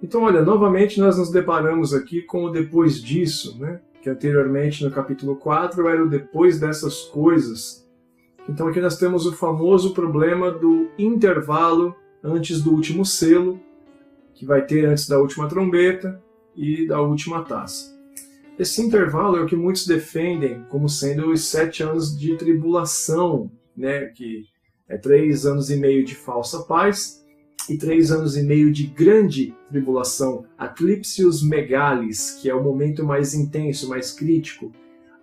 Então, olha, novamente nós nos deparamos aqui com o depois disso, né? Que anteriormente no capítulo 4 era o depois dessas coisas. Então aqui nós temos o famoso problema do intervalo antes do último selo, que vai ter antes da última trombeta e da última taça. Esse intervalo é o que muitos defendem como sendo os 7 anos de tribulação, né? Que é 3 anos e meio de falsa paz e 3 anos e meio de grande tribulação, a Eclipsius Megalis, que é o momento mais intenso, mais crítico,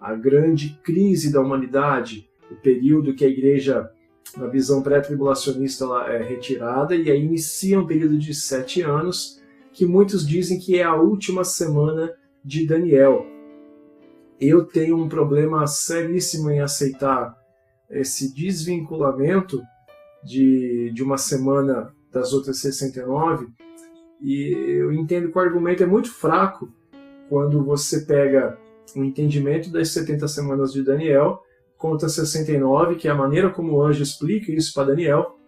a grande crise da humanidade, o período que a igreja, na visão pré-tribulacionista, ela é retirada, e aí inicia um período de 7 anos, que muitos dizem que é a última semana de Daniel. Eu tenho um problema seríssimo em aceitar esse desvinculamento de uma semana das outras 69, e eu entendo que o argumento é muito fraco quando você pega o entendimento das 70 semanas de Daniel contra 69, que é a maneira como o anjo explica isso para Daniel,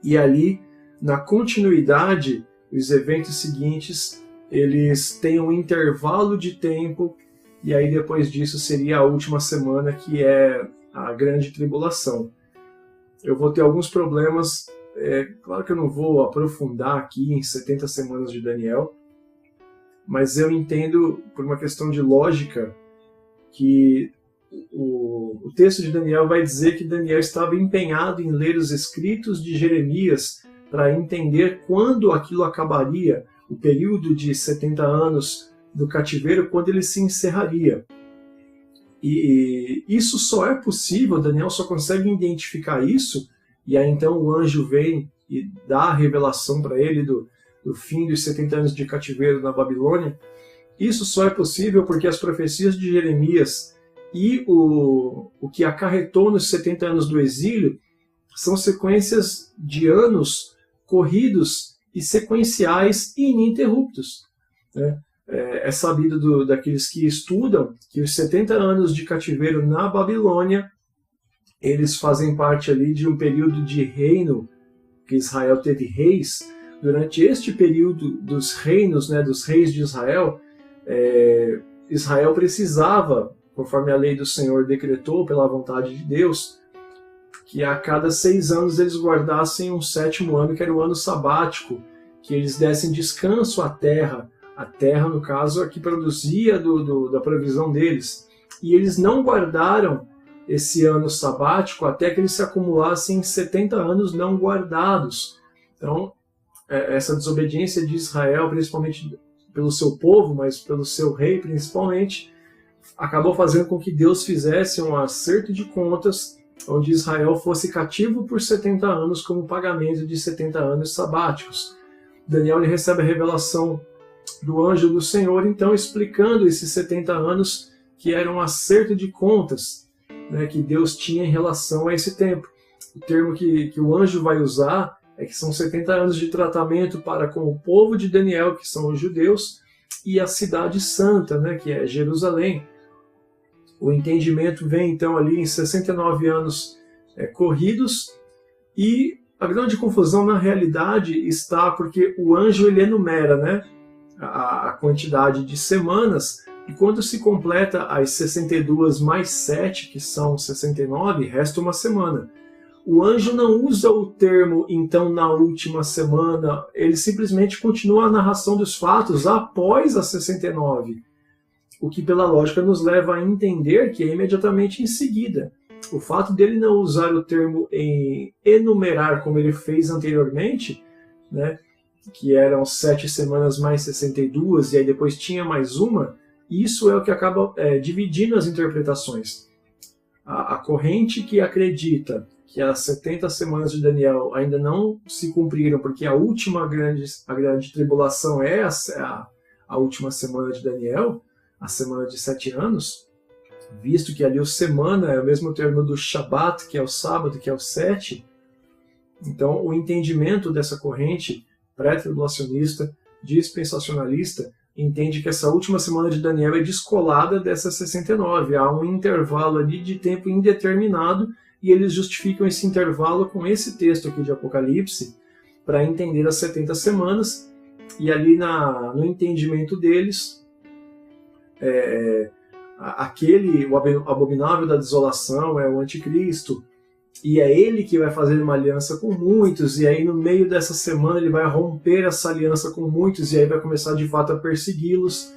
e ali, na continuidade, os eventos seguintes, eles têm um intervalo de tempo, e aí depois disso seria a última semana, que é a grande tribulação. Eu vou ter alguns problemas. Claro que eu não vou aprofundar aqui em 70 semanas de Daniel, mas eu entendo, por uma questão de lógica, que o texto de Daniel vai dizer que Daniel estava empenhado em ler os escritos de Jeremias para entender quando aquilo acabaria, o período de 70 anos do cativeiro, quando ele se encerraria. E isso só é possível, Daniel só consegue identificar isso, e aí então o anjo vem e dá a revelação para ele do fim dos 70 anos de cativeiro na Babilônia. Isso só é possível porque as profecias de Jeremias e o que acarretou nos 70 anos do exílio são sequências de anos corridos e sequenciais e ininterruptos, né? É sabido daqueles que estudam que os 70 anos de cativeiro na Babilônia, eles fazem parte ali de um período de reino, que Israel teve reis. Durante este período dos reinos, né, dos reis de Israel, Israel precisava, conforme a lei do Senhor decretou pela vontade de Deus, que a cada 6 anos eles guardassem um 7º ano, que era o ano sabático, que eles dessem descanso à terra. A terra, no caso, é que produzia da provisão deles. E eles não guardaram esse ano sabático até que eles se acumulassem em 70 anos não guardados. Então, essa desobediência de Israel, principalmente pelo seu povo, mas pelo seu rei principalmente, acabou fazendo com que Deus fizesse um acerto de contas, onde Israel fosse cativo por 70 anos como pagamento de 70 anos sabáticos. Daniel recebe a revelação do anjo do Senhor, então, explicando esses 70 anos que eram um acerto de contas, né, que Deus tinha em relação a esse tempo. O termo que o anjo vai usar é que são 70 anos de tratamento para com o povo de Daniel, que são os judeus, e a cidade santa, né, que é Jerusalém. O entendimento vem, então, ali em 69 anos corridos, e a grande confusão, na realidade, está porque o anjo ele enumera, né, a quantidade de semanas, e quando se completa as 62 mais 7, que são 69, resta uma semana. O anjo não usa o termo, então, na última semana, ele simplesmente continua a narração dos fatos após a 69, o que pela lógica nos leva a entender que é imediatamente em seguida. O fato dele não usar o termo em enumerar, como ele fez anteriormente, né, que eram 7 semanas mais 62, e aí depois tinha mais uma, isso é o que acaba dividindo as interpretações. A corrente que acredita que as 70 semanas de Daniel ainda não se cumpriram, porque a grande tribulação é a última semana de Daniel, a semana de 7 anos, visto que ali o semana é o mesmo termo do Shabat, que é o sábado, que é o 7. Então, o entendimento dessa corrente pré-tribulacionista, dispensacionalista, entende que essa última semana de Daniel é descolada dessas 69. Há um intervalo ali de tempo indeterminado e eles justificam esse intervalo com esse texto aqui de Apocalipse para entender as 70 semanas, e ali no entendimento deles, o abominável da desolação é o anticristo, e é ele que vai fazer uma aliança com muitos, e aí no meio dessa semana ele vai romper essa aliança com muitos, e aí vai começar de fato a persegui-los.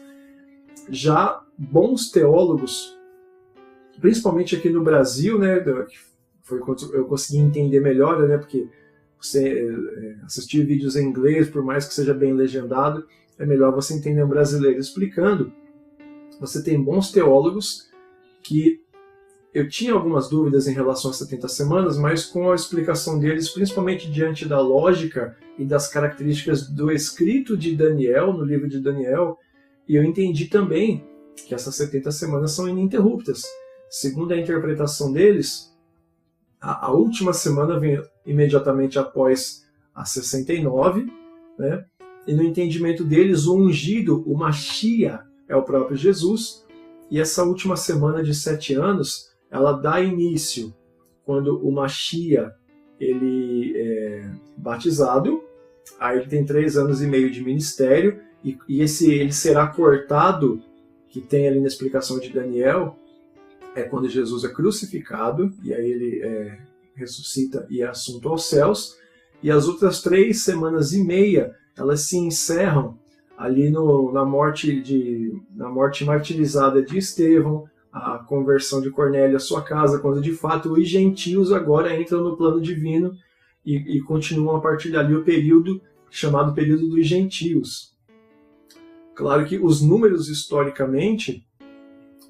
Já bons teólogos, principalmente aqui no Brasil, né, foi quando eu consegui entender melhor, né, porque você assistir vídeos em inglês, por mais que seja bem legendado, é melhor você entender um brasileiro explicando. Você tem bons teólogos que eu tinha algumas dúvidas em relação às 70 semanas, mas com a explicação deles, principalmente diante da lógica e das características do escrito de Daniel, no livro de Daniel, e eu entendi também que essas 70 semanas são ininterruptas. Segundo a interpretação deles, a última semana vem imediatamente após a 69, né? E no entendimento deles, o ungido, o Mashiach, é o próprio Jesus, e essa última semana de 7 anos, ela dá início quando o Mashiach ele é batizado, aí ele tem 3 anos e meio de ministério, e ele será cortado, que tem ali na explicação de Daniel, é quando Jesus é crucificado, e aí ele ressuscita e é assunto aos céus, e as outras 3 semanas e meia, elas se encerram ali na morte martirizada de Estevão, a conversão de Cornélio à sua casa, quando de fato os gentios agora entram no plano divino e continuam a partir dali o período chamado período dos gentios. Claro que os números historicamente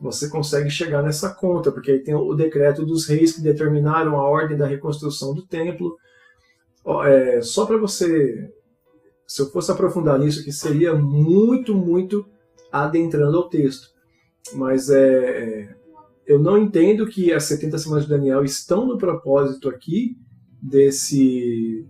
você consegue chegar nessa conta, porque aí tem o decreto dos reis que determinaram a ordem da reconstrução do templo. Só para você, se eu fosse aprofundar nisso, que seria muito adentrando ao texto. Mas eu não entendo que as 70 semanas de Daniel estão no propósito aqui desse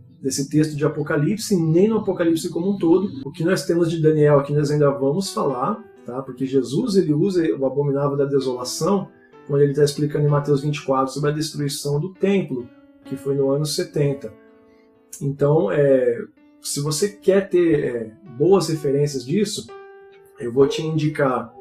texto de Apocalipse, nem no Apocalipse como um todo. O que nós temos de Daniel aqui nós ainda vamos falar, tá? Porque Jesus ele usa o abominável da desolação quando ele está explicando em Mateus 24 sobre a destruição do templo, que foi no ano 70. Então, se você quer ter boas referências disso, eu vou te indicar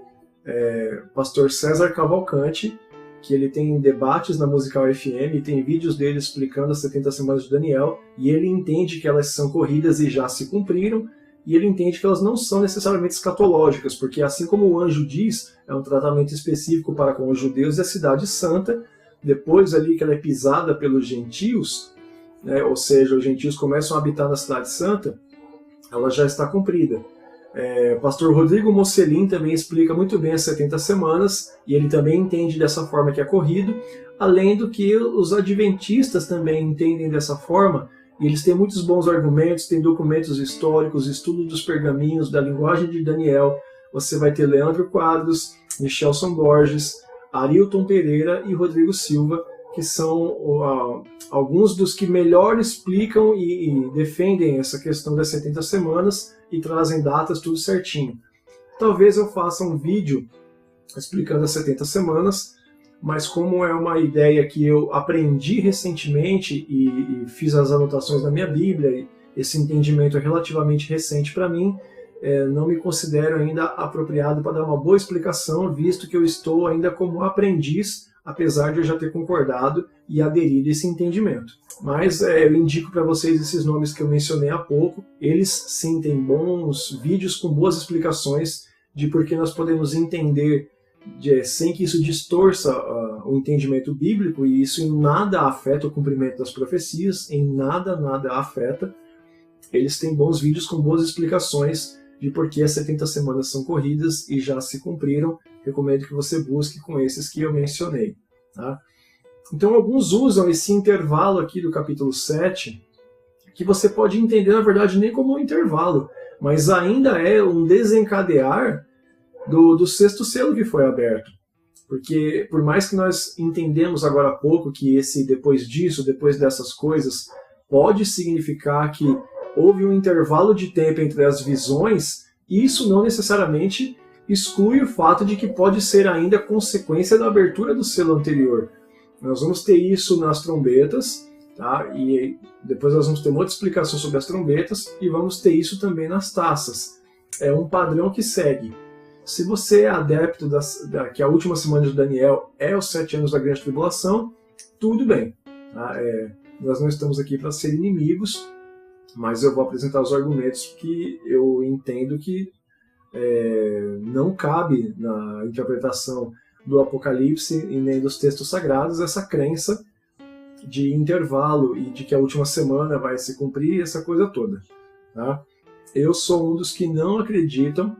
Pastor César Cavalcante, que ele tem debates na Musical FM, e tem vídeos dele explicando as 70 semanas de Daniel, e ele entende que elas são corridas e já se cumpriram, e ele entende que elas não são necessariamente escatológicas, porque assim como o anjo diz, é um tratamento específico para com os judeus e a cidade santa, depois ali que ela é pisada pelos gentios, né, ou seja, os gentios começam a habitar na cidade santa, ela já está cumprida. Pastor Rodrigo Mocelin também explica muito bem as 70 semanas, e ele também entende dessa forma que é corrido, além do que os adventistas também entendem dessa forma, e eles têm muitos bons argumentos, têm documentos históricos, estudo dos pergaminhos, da linguagem de Daniel. Você vai ter Leandro Quadros, Michelson Borges, Arilton Pereira e Rodrigo Silva, que são alguns dos que melhor explicam e defendem essa questão das 70 semanas e trazem datas tudo certinho. Talvez eu faça um vídeo explicando as 70 semanas, mas como é uma ideia que eu aprendi recentemente e fiz as anotações na minha Bíblia, e esse entendimento é relativamente recente para mim, não me considero ainda apropriado para dar uma boa explicação, visto que eu estou ainda como aprendiz, apesar de eu já ter concordado e aderido a esse entendimento. Mas eu indico para vocês esses nomes que eu mencionei há pouco. Eles sim têm bons vídeos com boas explicações de por que nós podemos entender sem que isso distorça o entendimento bíblico, e isso em nada afeta o cumprimento das profecias, em nada afeta. Eles têm bons vídeos com boas explicações de por que as 70 semanas são corridas e já se cumpriram. Recomendo que você busque com esses que eu mencionei. Tá? Então, alguns usam esse intervalo aqui do capítulo 7, que você pode entender, na verdade, nem como um intervalo, mas ainda é um desencadear do sexto selo que foi aberto. Porque, por mais que nós entendemos agora há pouco que esse depois disso, depois dessas coisas, pode significar que houve um intervalo de tempo entre as visões, isso não necessariamente exclui o fato de que pode ser ainda consequência da abertura do selo anterior. Nós vamos ter isso nas trombetas, tá? E depois nós vamos ter uma outra explicação sobre as trombetas e vamos ter isso também nas taças. É um padrão que segue. Se você é adepto que a última semana de Daniel é os 7 anos da grande tribulação, tudo bem. Tá? Nós não estamos aqui para ser inimigos, mas eu vou apresentar os argumentos que eu entendo que não cabe na interpretação do Apocalipse e nem dos textos sagrados essa crença de intervalo e de que a última semana vai se cumprir, essa coisa toda. Tá? Eu sou um dos que não acreditam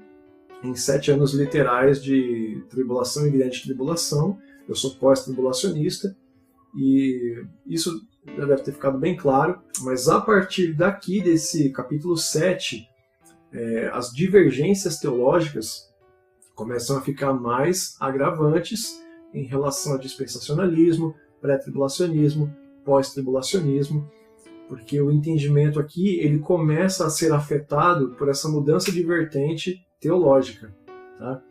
em 7 anos literais de tribulação e grande tribulação. Eu sou pós-tribulacionista e isso já deve ter ficado bem claro, mas a partir daqui desse capítulo 7, as divergências teológicas começam a ficar mais agravantes em relação a dispensacionalismo, pré-tribulacionismo, pós-tribulacionismo, porque o entendimento aqui ele começa a ser afetado por essa mudança de vertente teológica. Tá?